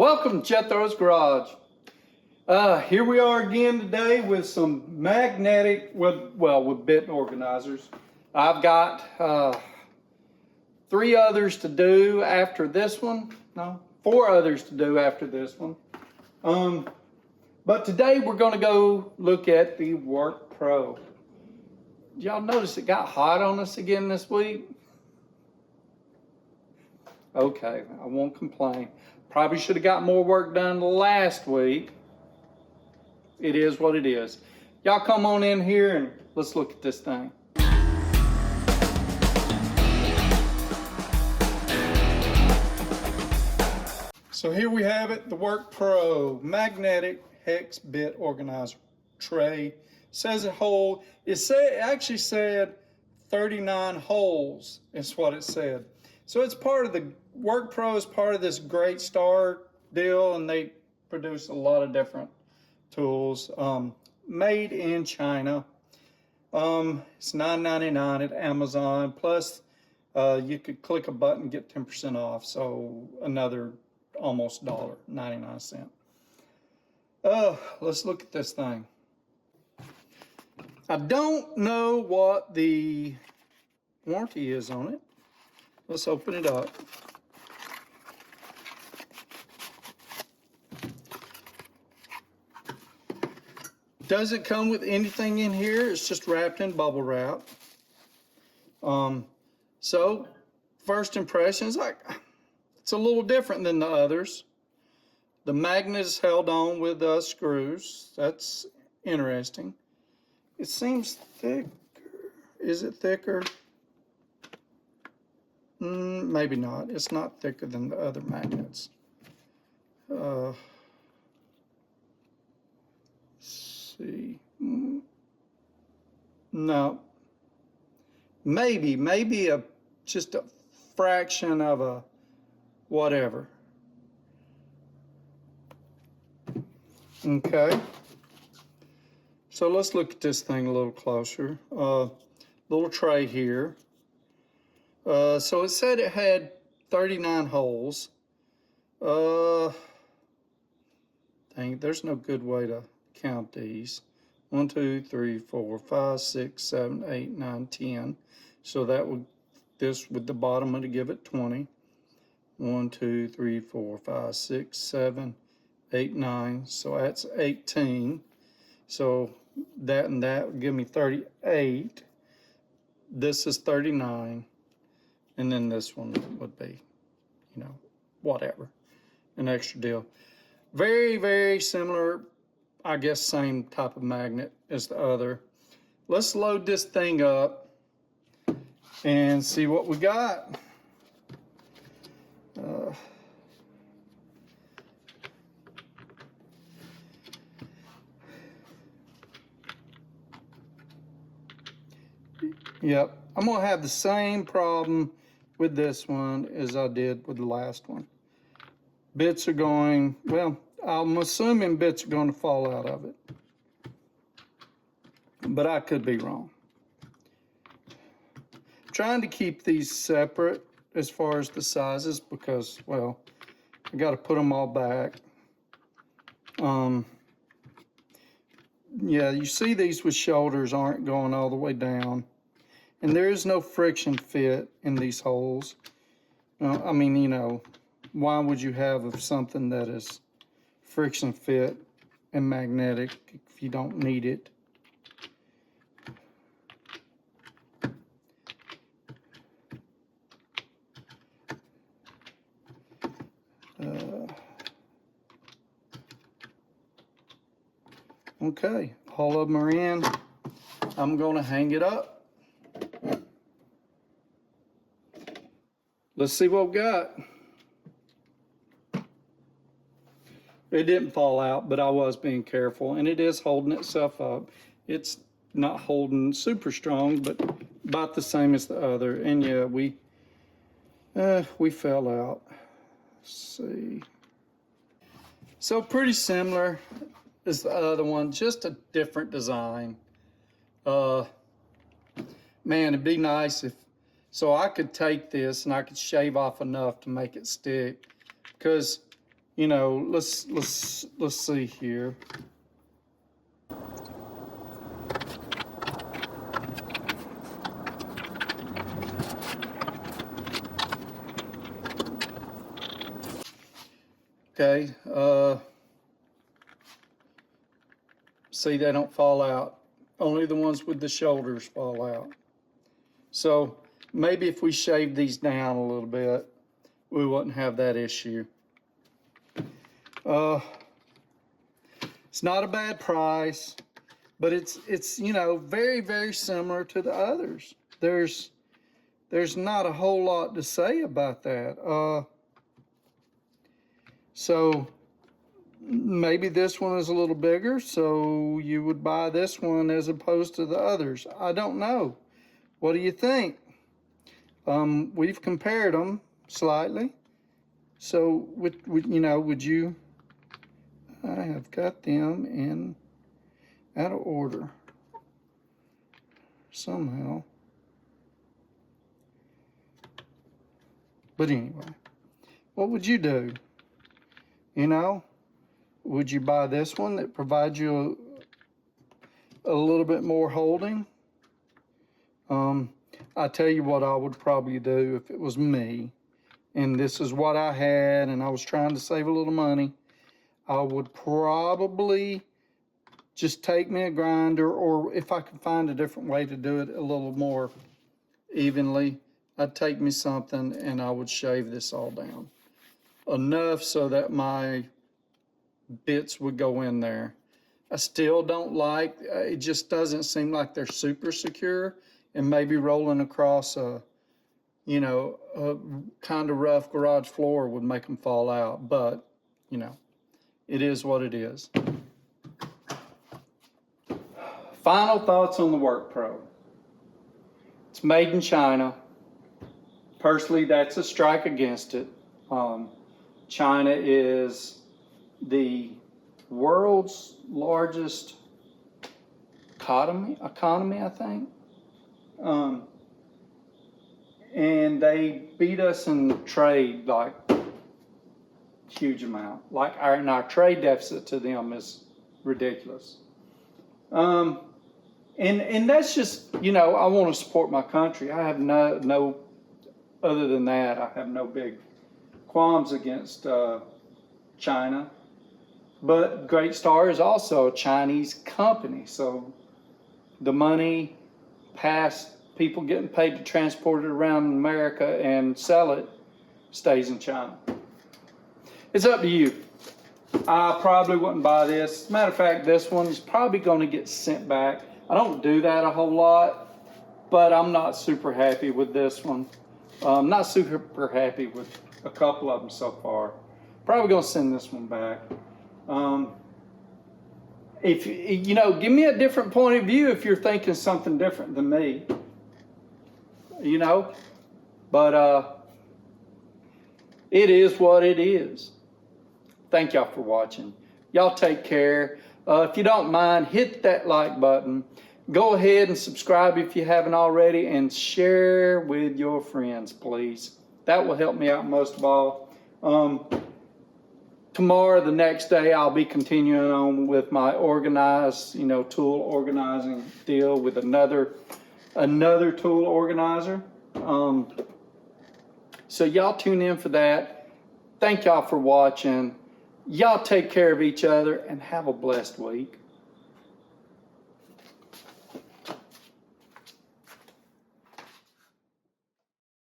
Welcome to Jethro's Garage. Here we are again today with some magnetic, with bit organizers. I've got 3 others to do after this one. No, 4 others to do after this one. But today we're going to go look at the WORKPRO. Y'all notice it got hot on us again this week? Okay, I won't complain. Probably should have got more work done last week. It is what it is. Y'all come on in here and let's look at this thing. So here we have it, the WORKPRO magnetic hex bit organizer tray. Says it actually said 39 holes is what it said. So it's part of the WORKPRO is part of this Great Star deal, and they produce a lot of different tools made in China. It's $9.99 at Amazon. Plus, you could click a button and get 10% off. So another almost $1.99. Let's look at this thing. I don't know what the warranty is on it. Let's open it up. Doesn't come with anything in here. It's just wrapped in bubble wrap. So first impressions, it's a little different than the others. The magnet is held on with screws. That's interesting. It seems thicker. Is it thicker? Maybe not. It's not thicker than the other magnets. See. No. Maybe just a fraction of a whatever. Okay. So let's look at this thing a little closer. Little tray here. So it said it had 39 holes. Dang, there's no good way to count these. 1, 2, 3, 4, 5, 6, 7, 8, 9, 10. So that would, this with the bottom would give it 20. 1, 2, 3, 4, 5, 6, 7, 8, 9. So that's 18. So that and that would give me 38. This is 39. And then this one would be, whatever, an extra deal. Very, very similar, I guess, same type of magnet as the other. Let's load this thing up and see what we got. Yep, I'm gonna have the same problem with this one as I did with the last one. Bits are going, well, I'm assuming bits are going to fall out of it, but I could be wrong. Trying to keep these separate as far as the sizes because, well, I got to put them all back. Yeah, you see these with shoulders aren't going all the way down. And there is no friction fit in these holes. I mean, why would you have something that is friction fit and magnetic if you don't need it? Okay, all of them are in. I'm going to hang it up. Let's see what we got. It didn't fall out, but I was being careful, and it is holding itself up. It's not holding super strong, but about the same as the other. And yeah, we fell out. Let's see. So pretty similar as the other one, just a different design. Man, it'd be nice if, so I could take this and I could shave off enough to make it stick, because you know, let's see here. Okay, see, they don't fall out. Only the ones with the shoulders fall out. So maybe if we shave these down a little bit, we wouldn't have that issue. It's not a bad price, but it's you know, very, very similar to the others. There's not a whole lot to say about that. So maybe this one is a little bigger, so you would buy this one as opposed to the others. I don't know. What do you think? We've compared them slightly. So, you know, would you? I have got them in out of order somehow. But anyway, what would you do? You know, would you buy this one that provides you a little bit more holding? I tell you what I would probably do if it was me, and this is what I had, and I was trying to save a little money. I would probably just take me a grinder, or if I could find a different way to do it a little more evenly, I'd take me something and I would shave this all down. Enough so that my bits would go in there. I still don't like, it just doesn't seem like they're super secure, and maybe rolling across a, you know, a kind of rough garage floor would make them fall out, but, you know, it is what it is. Final thoughts on the WORKPRO. It's made in China. Personally, that's a strike against it. China is the world's largest economy, I think. And they beat us in trade like huge amount. Like our trade deficit to them is ridiculous. And that's just, you know, I want to support my country. I have no other than that, I have no big qualms against China. But Great Star is also a Chinese company, so the money past people getting paid to transport it around America and sell it stays in China. It's up to you. I probably wouldn't buy this. As a matter of fact, this one is probably going to get sent back. I don't do that a whole lot, but I'm not super happy with this one. I'm not super happy with a couple of them so far. Probably going to send this one back. If you know, give me a different point of view if you're thinking something different than me. You know, but it is what it is. Thank y'all for watching. Y'all take care. If you don't mind, hit that like button. Go ahead and subscribe if you haven't already, and share with your friends, please. That will help me out most of all. Tomorrow, the next day, I'll be continuing on with my organized, you know, tool organizing deal with another tool organizer. So y'all tune in for that. Thank y'all for watching. Y'all take care of each other and have a blessed week.